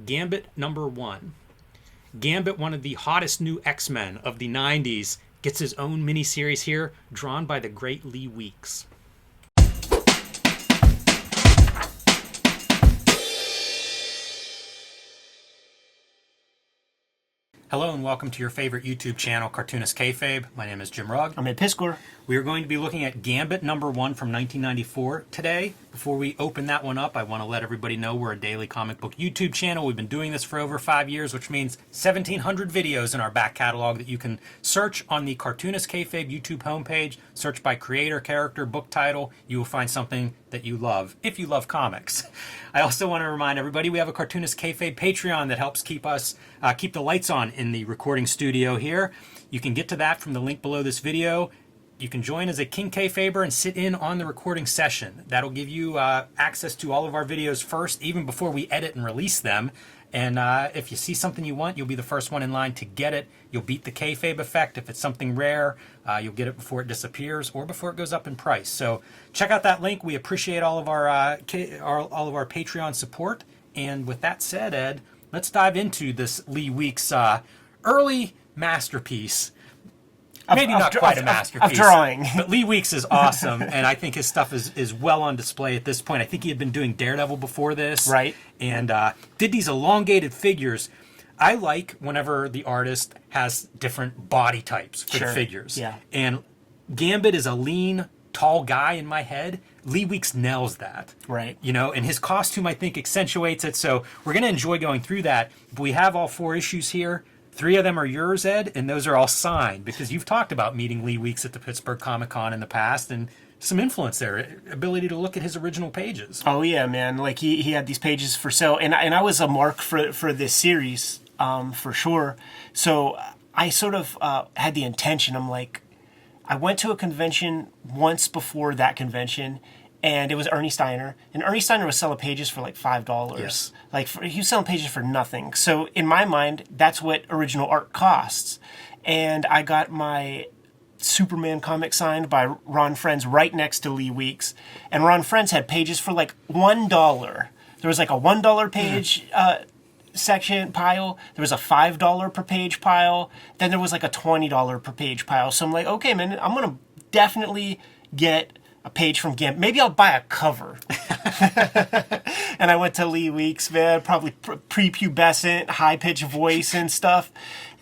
Gambit #1. Gambit, one of the hottest new X-Men of the 90s, gets his own miniseries here, drawn by the great Lee Weeks. Hello and welcome to your favorite YouTube channel, Cartoonist Kayfabe. My name is Jim Rugg. I'm Ed Piskor. We are going to be looking at Gambit #1 from 1994 today. Before we open that one up, I want to let everybody know we're a daily comic book YouTube channel. We've been doing this for over 5 years, which means 1,700 videos in our back catalog that you can search on the Cartoonist Kayfabe YouTube homepage. Search by creator, character, book title. You will find something that you love, if you love comics. I also want to remind everybody we have a Cartoonist Kayfabe Patreon that helps keep the lights on in the recording studio here. You can get to that from the link below this video. You can join as a King Kayfaber and sit in on the recording session. That'll give you access to all of our videos first, even before we edit and release them. And if you see something you want, you'll be the first one in line to get it. You'll beat the Kayfabe effect. If it's something rare, you'll get it before it disappears or before it goes up in price. So check out that link. We appreciate all of our Patreon support. And with that said, Ed, let's dive into this Lee Weeks early masterpiece. Maybe not quite a masterpiece. Of drawing. But Lee Weeks is awesome, and I think his stuff is well on display at this point. I think he had been doing Daredevil before this. Right. And did these elongated figures. I like whenever the artist has different body types for the figures. Yeah. And Gambit is a lean, tall guy in my head. Lee Weeks nails that. Right. You know, and his costume, I think, accentuates it. So we're going to enjoy going through that. But we have all 4 issues here. 3 of them are yours, Ed, and those are all signed because you've talked about meeting Lee Weeks at the Pittsburgh Comic-Con in the past and some influence there, ability to look at his original pages. Oh, yeah, man. Like, he had these pages for sale, and I was a mark for this series, for sure. So I sort of had the intention. I'm like, I went to a convention once before that convention, and it was Ernie Steiner. And Ernie Steiner was selling pages for like $5. Yes. Like, he was selling pages for nothing. So in my mind, that's what original art costs. And I got my Superman comic signed by Ron Frenz right next to Lee Weeks. And Ron Frenz had pages for like $1. There was like a $1 page section pile. There was a $5 per page pile. Then there was like a $20 per page pile. So I'm like, okay, man, I'm going to definitely get a page from Gambit. Maybe I'll buy a cover. And I went to Lee Weeks, man, probably prepubescent, high-pitched voice and stuff.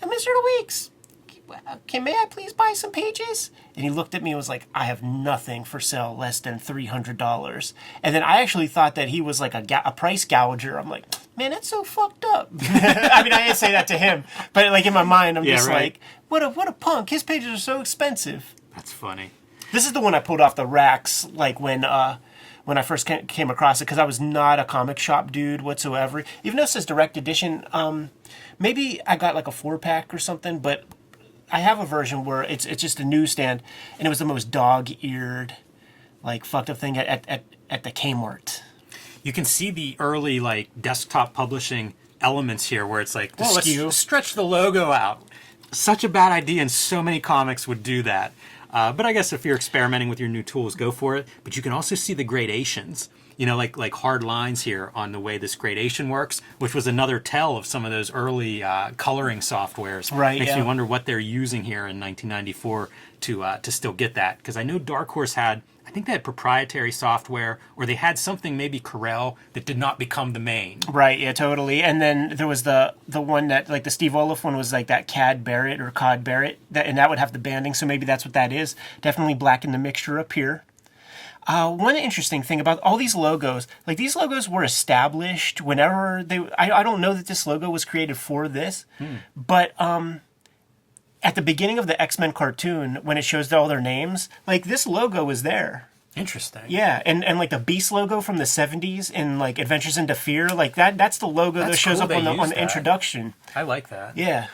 And Mr. Weeks, may I please buy some pages? And he looked at me and was like, I have nothing for sale less than $300. And then I actually thought that he was like a price gouger. I'm like, man, that's so fucked up. I mean, I didn't say that to him, but like in my mind, I'm just like, what a punk. His pages are so expensive. That's funny. This is the one I pulled off the racks, like when I first came across it, because I was not a comic shop dude whatsoever. Even though it says direct edition, maybe I got like a 4-pack or something, but I have a version where it's just a newsstand, and it was the most dog-eared, like fucked up thing at the Kmart. You can see the early like desktop publishing elements here, where it's like, well, let's stretch the logo out. Such a bad idea, and so many comics would do that. But I guess if you're experimenting with your new tools, go for it. But you can also see the gradations, you know, like hard lines here on the way this gradation works, which was another tell of some of those early coloring softwares. Right. Makes me wonder what they're using here in 1994 to still get that. Because I know Dark Horse had, I think they had proprietary software, or they had something, maybe Corel, that did not become the main. Right, yeah, totally. And then there was the one that, like the Steve Olaf one was like that CAD Barrett or COD Barrett, and that would have the banding, so maybe that's what that is. Definitely blacken the mixture up here. One interesting thing about all these logos, like these logos were established whenever I don't know that this logo was created for this, but at the beginning of the X-Men cartoon, when it shows all their names, like this logo is there. Interesting. Yeah, and like the Beast logo from the 70s in like Adventures into Fear, like that's the logo that shows up on the introduction. I like that. Yeah.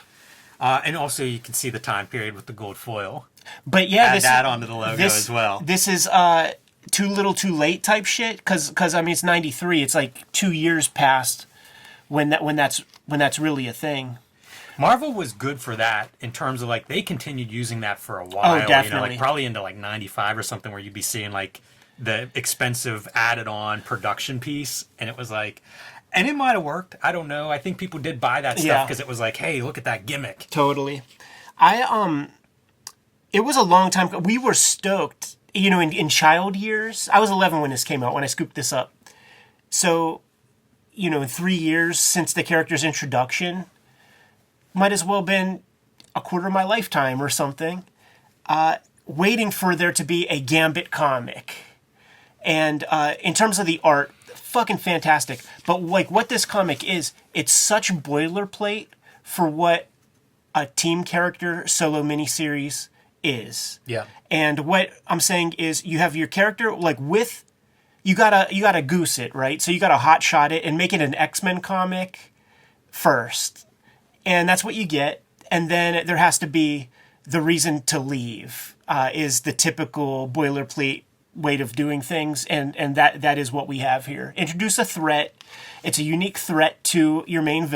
And also you can see the time period with the gold foil. But yeah, add that onto the logo as well. This is too little too late type shit, because I mean it's 93, it's like 2 years past when that's really a thing. Marvel was good for that in terms of like they continued using that for a while. Oh, definitely. You know, like probably into like 95 or something, where you'd be seeing like the expensive added on production piece, and it was like, And it might have worked. I don't know. I think people did buy that stuff Yeah. because it was like, hey, look at that gimmick. Totally. It was a long time. We were stoked, in child years. I was 11 when this came out, when I scooped this up. So, 3 years since the character's introduction, might as well have been a quarter of my lifetime or something, waiting for there to be a Gambit comic. And in terms of the art, fucking fantastic. But like what this comic is, it's such boilerplate for what a team character solo miniseries is. Yeah. And what I'm saying is you have your character you gotta goose it, right? So you gotta hot shot it and make it an X-Men comic first. And that's what you get. And then there has to be the reason to leave, is the typical boilerplate way of doing things, and that is what we have here. Introduce a threat. It's a unique threat to your main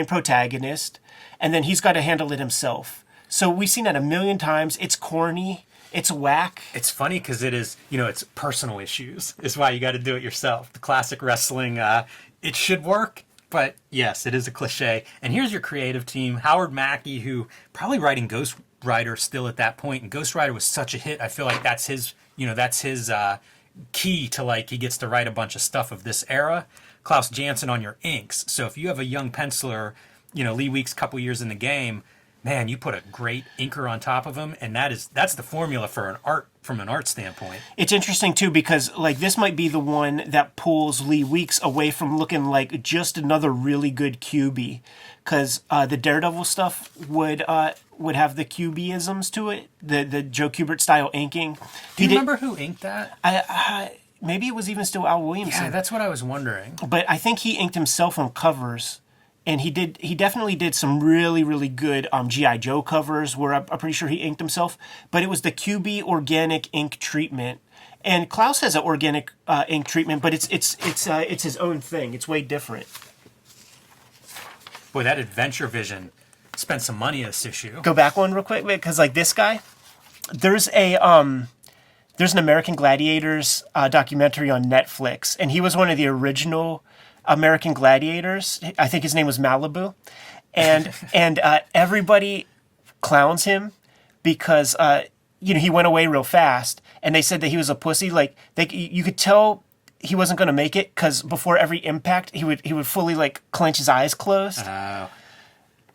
protagonist, and then he's got to handle it himself. So we've seen that a million times. It's corny. It's whack. It's funny because it is, it's personal issues. Is why you got to do it yourself. The classic wrestling, it should work, but yes, it is a cliche. And here's your creative team. Howard Mackey, who probably writing Ghost Rider still at that point, and Ghost Rider was such a hit. I feel like that's his key to, like, he gets to write a bunch of stuff of this era. Klaus Janson on your inks. So if you have a young penciler, Lee Weeks, couple years in the game, man, you put a great inker on top of him, and that's the formula for from an art standpoint. It's interesting too because like this might be the one that pulls Lee Weeks away from looking like just another really good QB, because the Daredevil stuff would have the QB-isms to it, the Joe Kubert style inking. Do you remember who inked that? Maybe it was even still Al Williamson. Yeah, that's what I was wondering. But I think he inked himself on covers. And he definitely did some really, really good G.I. Joe covers where I'm pretty sure he inked himself. But it was the QB organic ink treatment. And Klaus has an organic ink treatment, but it's his own thing. It's way different. Boy, that Adventure Vision spent some money this issue. Go back one real quick, because like this guy, there's an American Gladiators documentary on Netflix, and he was one of the original American Gladiators. I think his name was Malibu, and everybody clowns him because he went away real fast, and they said that he was a pussy. Like you could tell he wasn't going to make it because before every impact he would fully like clench his eyes closed. Oh,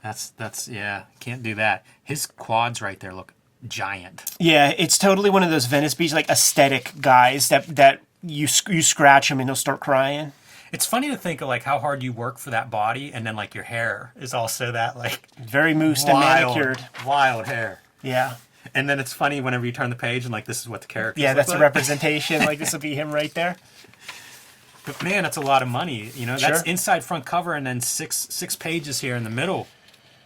that's yeah, can't do that. His quads right there look giant. Yeah, it's totally one of those Venice Beach like aesthetic guys that you scratch him and he'll start crying. It's funny to think of like how hard you work for that body, and then like your hair is also that like very moosed and manicured, wild hair. Yeah. And then it's funny whenever you turn the page and like this is what the character. Yeah, that's like. a representation. Like this will be him right there. But man, that's a lot of money. That's Sure. inside front cover, and then six pages here in the middle.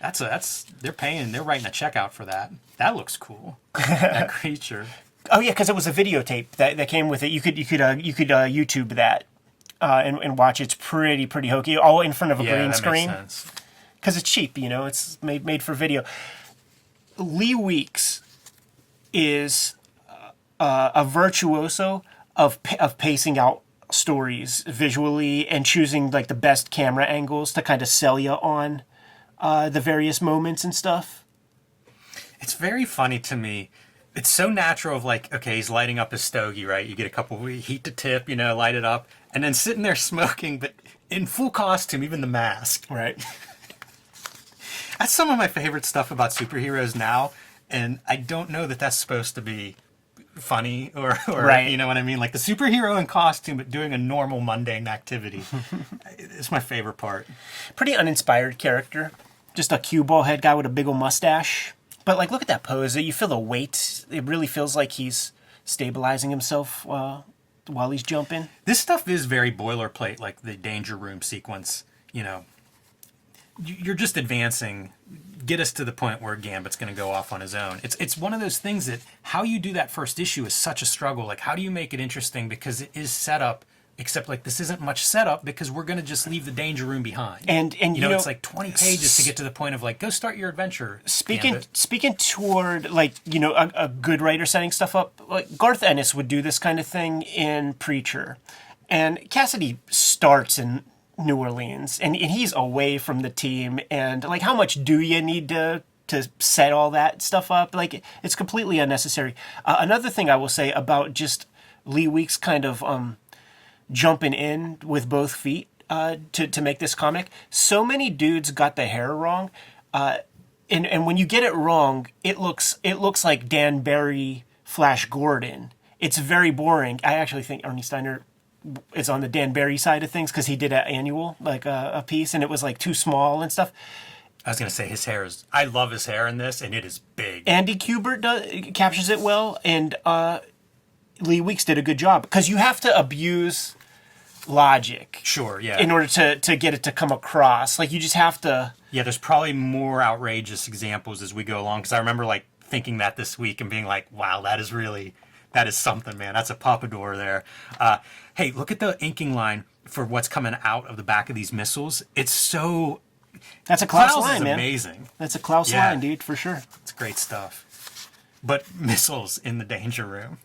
They're writing a check out for that. That looks cool. That creature. Oh yeah, because it was a videotape that came with it. You could YouTube that. And watch. It's pretty hokey, all in front of a green screen. Makes sense. Because it's cheap, it's made for video. Lee Weeks is a virtuoso of pacing out stories visually and choosing like the best camera angles to kind of sell you on the various moments and stuff. It's very funny to me. It's so natural of like, okay, he's lighting up his stogie, right? You get a couple heat to tip, light it up, and then sitting there smoking, but in full costume, even the mask. Right. That's some of my favorite stuff about superheroes now, and I don't know that that's supposed to be funny or right. You know what I mean? Like the superhero in costume, but doing a normal mundane activity. It's my favorite part. Pretty uninspired character. Just a cue ball head guy with a big old mustache. But like, look at that pose. You feel the weight. It really feels like he's stabilizing himself while he's jumping. This stuff is very boilerplate, like the Danger Room sequence. You're just advancing. Get us to the point where Gambit's going to go off on his own. It's one of those things that how you do that first issue is such a struggle. Like, how do you make it interesting? Because it is set up, except like this isn't much setup because we're going to just leave the Danger Room behind. And it's like 20 pages to get to the point of like, go start your adventure. Speaking Gambit. toward like, a good writer setting stuff up, like Garth Ennis would do this kind of thing in Preacher. And Cassidy starts in New Orleans, and he's away from the team, and like, how much do you need to set all that stuff up? Like, it's completely unnecessary. Another thing I will say about just Lee Weeks kind of jumping in with both feet to make this comic. So many dudes got the hair wrong, and when you get it wrong, it looks like Dan Barry, Flash Gordon. It's very boring. I actually think Ernie Steiner is on the Dan Barry side of things because he did an annual, like a piece, and it was like too small and stuff. I was going to say his hair is... I love his hair in this, and it is big. Andy Kubert captures it well, and Lee Weeks did a good job because you have to abuse logic. Sure, yeah. In order to get it to come across. Like, you just have to... Yeah, there's probably more outrageous examples as we go along, because I remember, like, thinking that this week and being like, wow, that is something, man. That's a pompadour there. Hey, look at the inking line for what's coming out of the back of these missiles. It's so... That's a Klaus line, is man. Amazing. That's a Klaus line, dude, for sure. It's great stuff. But missiles in the danger room.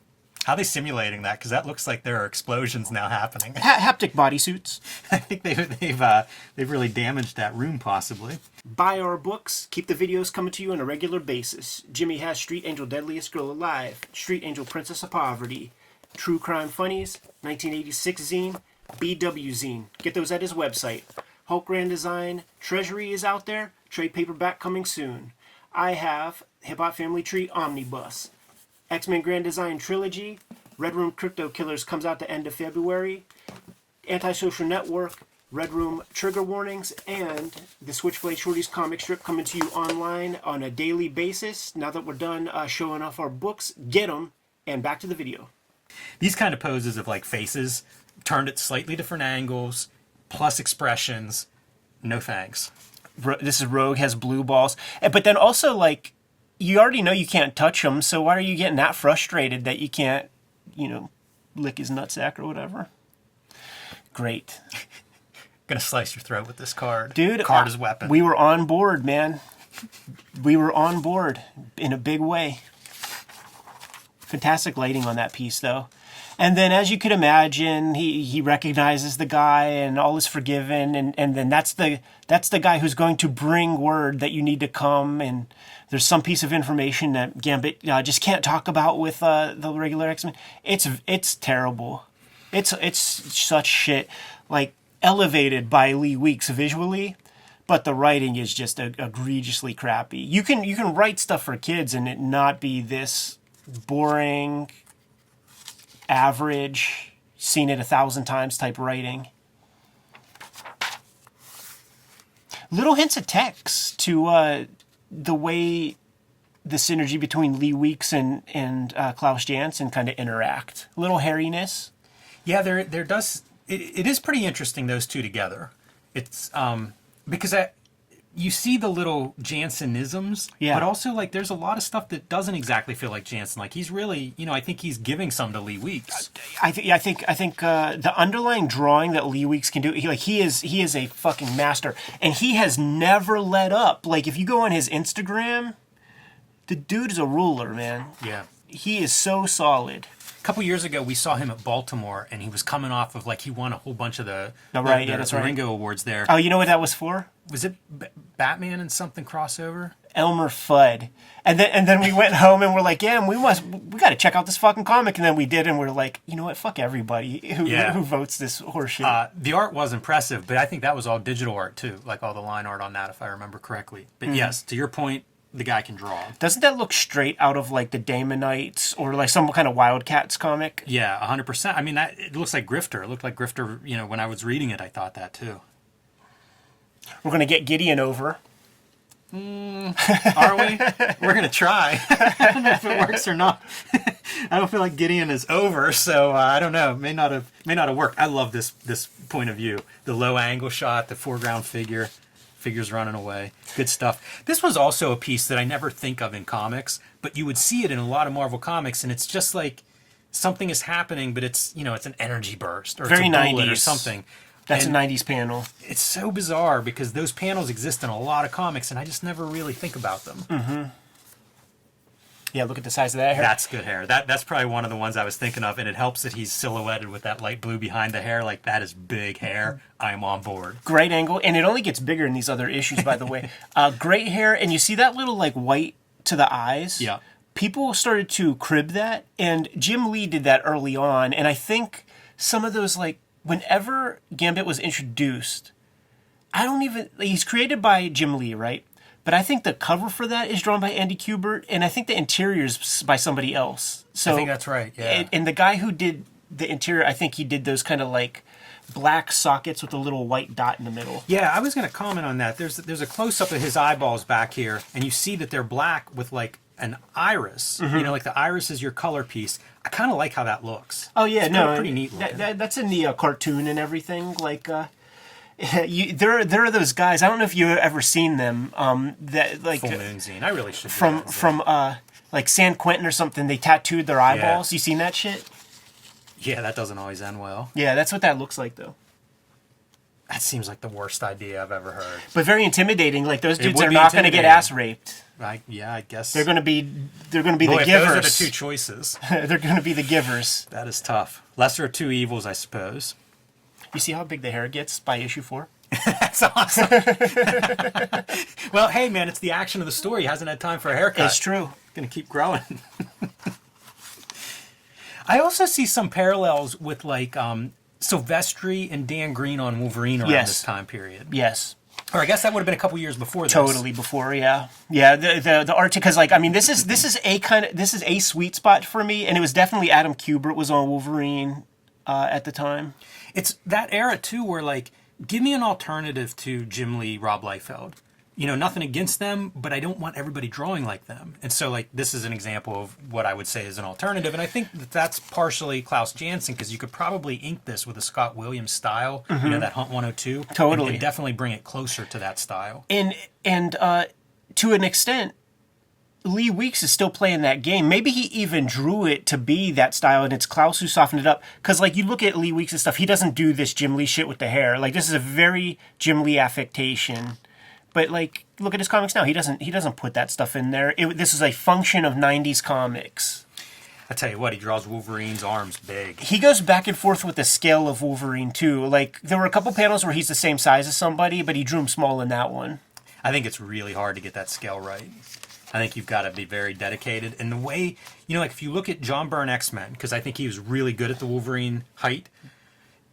How are they simulating that? Because that looks like there are explosions now happening. Haptic bodysuits. I think they've really damaged that room, possibly. Buy our books. Keep the videos coming to you on a regular basis. Jimmy has Street Angel Deadliest Girl Alive, Street Angel Princess of Poverty, True Crime Funnies, 1986 zine, BW zine. Get those at his website. Hulk Grand Design, Treasury is out there. Trade paperback coming soon. I have Hip Hop Family Tree Omnibus. X-Men Grand Design Trilogy, Red Room Crypto Killers comes out the end of February, Antisocial Network, Red Room Trigger Warnings, and the Switchblade Shorties comic strip coming to you online on a daily basis. Now that we're done showing off our books, get them, and back to the video. These kind of poses of like faces, turned at slightly different angles, plus expressions, no thanks. This is Rogue, has blue balls, but then also like, you already know you can't touch him, so why are you getting that frustrated that you can't, lick his nutsack or whatever? Great. Gonna slice your throat with this card. Dude, card as weapon. We were on board, man. We were on board in a big way. Fantastic lighting on that piece, though. And then, as you could imagine, he recognizes the guy, and all is forgiven. And then that's the guy who's going to bring word that you need to come. And there's some piece of information that Gambit just can't talk about with the regular X-Men. It's terrible. It's such shit. Like, elevated by Lee Weeks visually, but the writing is just egregiously crappy. You can write stuff for kids and it not be this boring, average, seen it 1,000 times type writing. Little hints of text to the way the synergy between Lee Weeks and Klaus Janson kind of interact. A little hairiness. Yeah, there does. It is pretty interesting, those two together. It's because you see the little Jansenisms, but also like there's a lot of stuff that doesn't exactly feel like Jansen. Like he's really, I think he's giving some to Lee Weeks. I think the underlying drawing that Lee Weeks can do, he is a fucking master, and he has never let up. Like if you go on his Instagram, the dude is a ruler, man. Yeah, he is so solid. A couple years ago, we saw him at Baltimore, and he was coming off of he won a whole bunch of the Ringo Awards there. Oh, you know what that was for? Was it Batman and something crossover? Elmer Fudd. And then we went home and we're like, yeah, we got to check out this fucking comic. And then we did, and we're like, you know what? Fuck everybody who votes this horseshit. The art was impressive, but I think that was all digital art too, like all the line art on that, if I remember correctly. But yes, to your point, the guy can draw. Doesn't that look straight out of like the Damonites or like some kind of Wildcats comic? Yeah, 100%. I mean, it looks like Grifter. It looked like Grifter, when I was reading it, I thought that too. We're going to get Gideon over. Are we? We're going to try. I don't know if it works or not. I don't feel like Gideon is over, so I don't know. May not have worked. I love this point of view. The low angle shot, the foreground figures running away. Good stuff. This was also a piece that I never think of in comics, but you would see it in a lot of Marvel comics, and it's just like something is happening, but it's it's an energy burst or very it's a bullet 90s or something. That's a 90s panel. It's so bizarre because those panels exist in a lot of comics, and I just never really think about them. Mm-hmm. Yeah, look at the size of that hair. That's good hair. That's probably one of the ones I was thinking of, and it helps that he's silhouetted with that light blue behind the hair. Like, that is big hair. I'm on board. Great angle, and it only gets bigger in these other issues, by the way. Great hair, and you see that little, like, white to the eyes? Yeah. People started to crib that, and Jim Lee did that early on, and I think some of those, like, whenever Gambit was introduced, he's created by Jim Lee, right? But I think the cover for that is drawn by Andy Kubert, and I think the interior is by somebody else. So I think that's right, yeah. And the guy who did the interior, I think he did those kind of like black sockets with a little white dot in the middle. Yeah, I was going to comment on that. There's a close-up of his eyeballs back here, and you see that they're black with like an iris. You know, like the iris is your color piece. I kind of like how that looks. Oh yeah, it's pretty neat looking. That's in the cartoon and everything. Like, there are those guys. I don't know if you've ever seen them. That like Full Moon Zine. I really should. From like San Quentin or something. They tattooed their eyeballs. You seen that shit? Yeah, that doesn't always end well. Yeah, that's what that looks like though. That seems like the worst idea I've ever heard. But very intimidating. Like those dudes would are be not going to get ass raped. I guess They're going to be the Boy, givers. if those are the two choices. They're going to be the givers. That is tough. Lesser of two evils, I suppose. You see how big the hair gets by issue 4? That's awesome. Well, hey, man, it's the action of the story. He hasn't had time for a haircut. It's true. Going to keep growing. I also see some parallels with, like, Silvestri and Dan Green on Wolverine around this time period. Yes. Or I guess that would have been a couple years before this. Totally before, yeah. Yeah, the art, because, like, I mean, this is a sweet spot for me, and it was definitely Adam Kubert was on Wolverine at the time. It's that era, too, where, like, give me an alternative to Jim Lee, Rob Liefeld. You know, nothing against them, but I don't want everybody drawing like them. And so, like, this is an example of what I would say is an alternative. And I think that that's partially Klaus Janson, because you could probably ink this with a Scott Williams style, you know, that Hunt 102. Totally. And definitely bring it closer to that style. And to an extent, Lee Weeks is still playing that game. Maybe he even drew it to be that style, and it's Klaus who softened it up. Because, like, you look at Lee Weeks' stuff, he doesn't do this Jim Lee shit with the hair. Like, this is a very Jim Lee affectation. But, like, look at his comics now. He doesn't put that stuff in there. This is a function of 90s comics. I tell you what, he draws Wolverine's arms big. He goes back and forth with the scale of Wolverine, too. Like, there were a couple panels where he's the same size as somebody, but he drew him small in that one. I think it's really hard to get that scale right. I think you've got to be very dedicated. And the way, you know, like, if you look at John Byrne X-Men, because I think he was really good at the Wolverine height,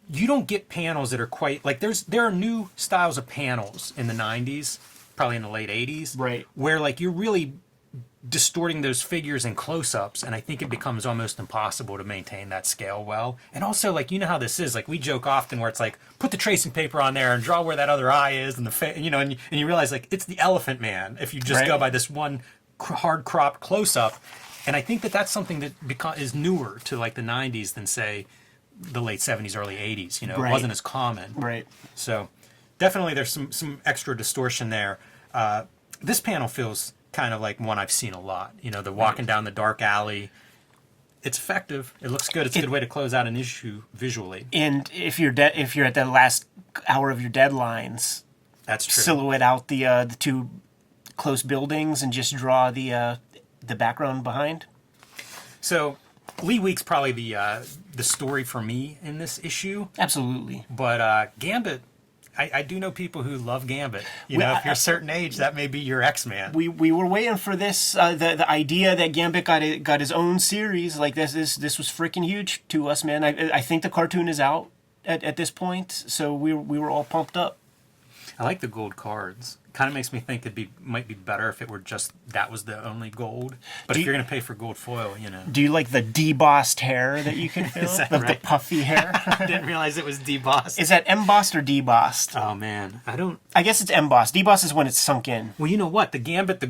you don't get panels that are quite like there are new styles of panels in the 90s, probably in the late 80s, right, where like you're really distorting those figures in close-ups, and I think it becomes almost impossible to maintain that scale well. And also, like, you know how this is, like, we joke often where it's like, put the tracing paper on there and draw where that other eye is, and you know, and you realize, like, it's the Elephant Man if you just go by this one hard cropped close-up. And I think that that's something that is newer to like the 90s than, say, the late 70s, early 80s. You know, it wasn't as common. Right. So definitely there's some extra distortion there. This panel feels kind of like one I've seen a lot. You know, the walking down the dark alley. It's effective. It looks good. It's a good way to close out an issue visually. And if you're at the last hour of your deadlines, that's true. Silhouette out the two close buildings and just draw the background behind. So Lee Week's probably the story for me in this issue. Absolutely. But Gambit, I do know people who love Gambit. You know, if you're a certain age, that may be your X-Man. We were waiting for this. The idea that Gambit got his own series like this was freaking huge to us, man. I think the cartoon is out at this point, so we were all pumped up. I like the gold cards. Kind of makes me think might be better if it were just that was the only gold. But if you're going to pay for gold foil, you know. Do you like the debossed hair that you can feel? Is that right? The puffy hair? I didn't realize it was debossed. Is that embossed or debossed? Oh, man. I guess it's embossed. Debossed is when it's sunk in. Well, you know what? The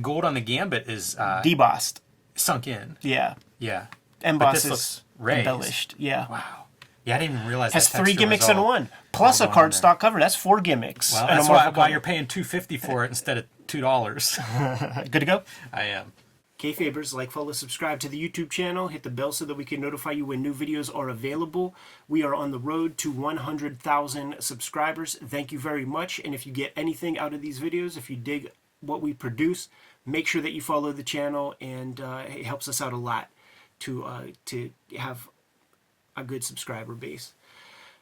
gold on the Gambit is... debossed. Sunk in. Yeah. Yeah. Embossed is raised. Embellished. Yeah. Wow. Yeah, I didn't even realize has that 3 gimmicks in one. Plus a cardstock cover. That's 4 gimmicks. Well, that's why you're paying $2.50 for it instead of $2. Good to go? I am. Kayfabers, like, follow, subscribe to the YouTube channel. Hit the bell so that we can notify you when new videos are available. We are on the road to 100,000 subscribers. Thank you very much. And if you get anything out of these videos, if you dig what we produce, make sure that you follow the channel, and it helps us out a lot to have a good subscriber base.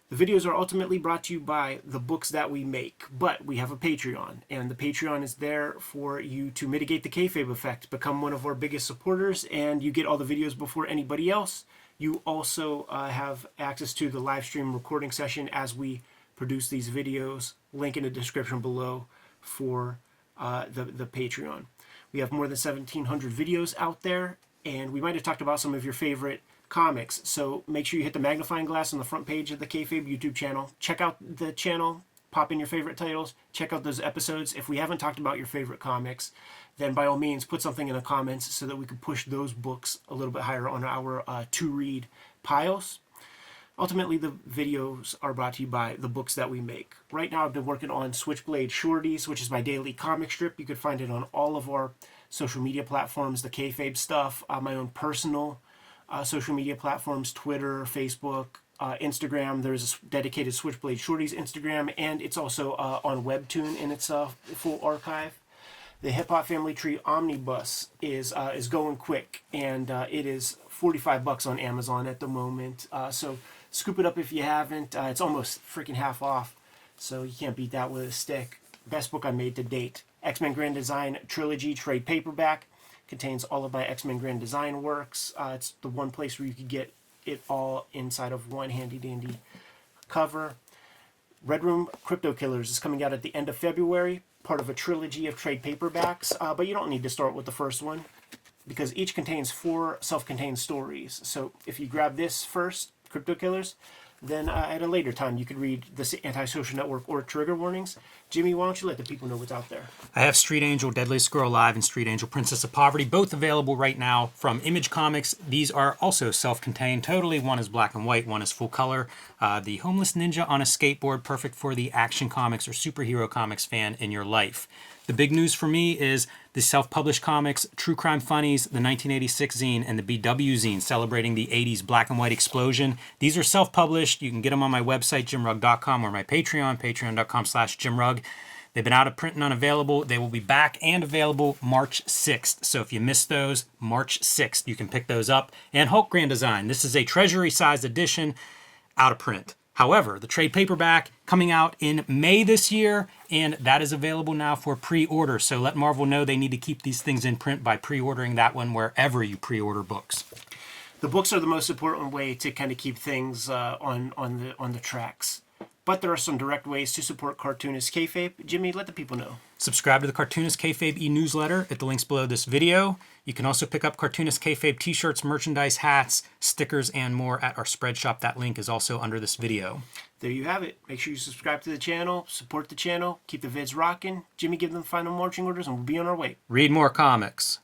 The videos are ultimately brought to you by the books that we make, but we have a Patreon, and the Patreon is there for you to mitigate the kayfabe effect, become one of our biggest supporters, and you get all the videos before anybody else. You also have access to the live stream recording session as we produce these videos. Link in the description below for the Patreon. We have more than 1,700 videos out there, and we might have talked about some of your favorite comics, so make sure you hit the magnifying glass on the front page of the Kayfabe YouTube channel. Check out the channel, pop in your favorite titles, check out those episodes. If we haven't talked about your favorite comics, then by all means put something in the comments so that we can push those books a little bit higher on our to-read piles. Ultimately, the videos are brought to you by the books that we make. Right now I've been working on Switchblade Shorties, which is my daily comic strip. You can find it on all of our social media platforms, the Kayfabe stuff, my own personal social media platforms, Twitter, Facebook, Instagram. There's a dedicated Switchblade Shorties Instagram, and it's also on Webtoon in its full archive. The Hip Hop Family Tree Omnibus is going quick, and it is $45 on Amazon at the moment. So scoop it up if you haven't. It's almost freaking half off, so you can't beat that with a stick. Best book I made to date. X-Men Grand Design Trilogy trade paperback. Contains all of my X-Men Grand Design works. It's the one place where you could get it all inside of one handy-dandy cover. Red Room Crypto Killers is coming out at the end of February, part of a trilogy of trade paperbacks, but you don't need to start with the first one because each contains 4 self-contained stories. So if you grab this first, Crypto Killers, then at a later time you could read the Antisocial Network or Trigger Warnings. Jimmy, why don't you let the people know what's out there? I have Street Angel, Deadliest Girl Alive, and Street Angel, Princess of Poverty, both available right now from Image Comics. These are also self-contained totally. One is black and white, one is full color. The Homeless Ninja on a Skateboard, perfect for the action comics or superhero comics fan in your life. The big news for me is the self-published comics, True Crime Funnies, the 1986 zine, and the BW zine celebrating the 80s black and white explosion. These are self-published. You can get them on my website, jimrugg.com, or my Patreon, patreon.com/jimrugg. They've been out of print and unavailable. They will be back and available March 6th. So if you missed those, March 6th, you can pick those up. And Hulk Grand Design. This is a treasury-sized edition, out of print. However, the trade paperback coming out in May this year, and that is available now for pre-order. So let Marvel know they need to keep these things in print by pre-ordering that one wherever you pre-order books. The books are the most important way to kind of keep things on the tracks. But there are some direct ways to support Cartoonist Kayfabe. Jimmy, let the people know. Subscribe to the Cartoonist Kayfabe e-newsletter at the links below this video. You can also pick up Cartoonist Kayfabe t-shirts, merchandise, hats, stickers, and more at our spread shop. That link is also under this video. There you have it. Make sure you subscribe to the channel, support the channel, keep the vids rocking. Jimmy, give them final marching orders, and we'll be on our way. Read more comics.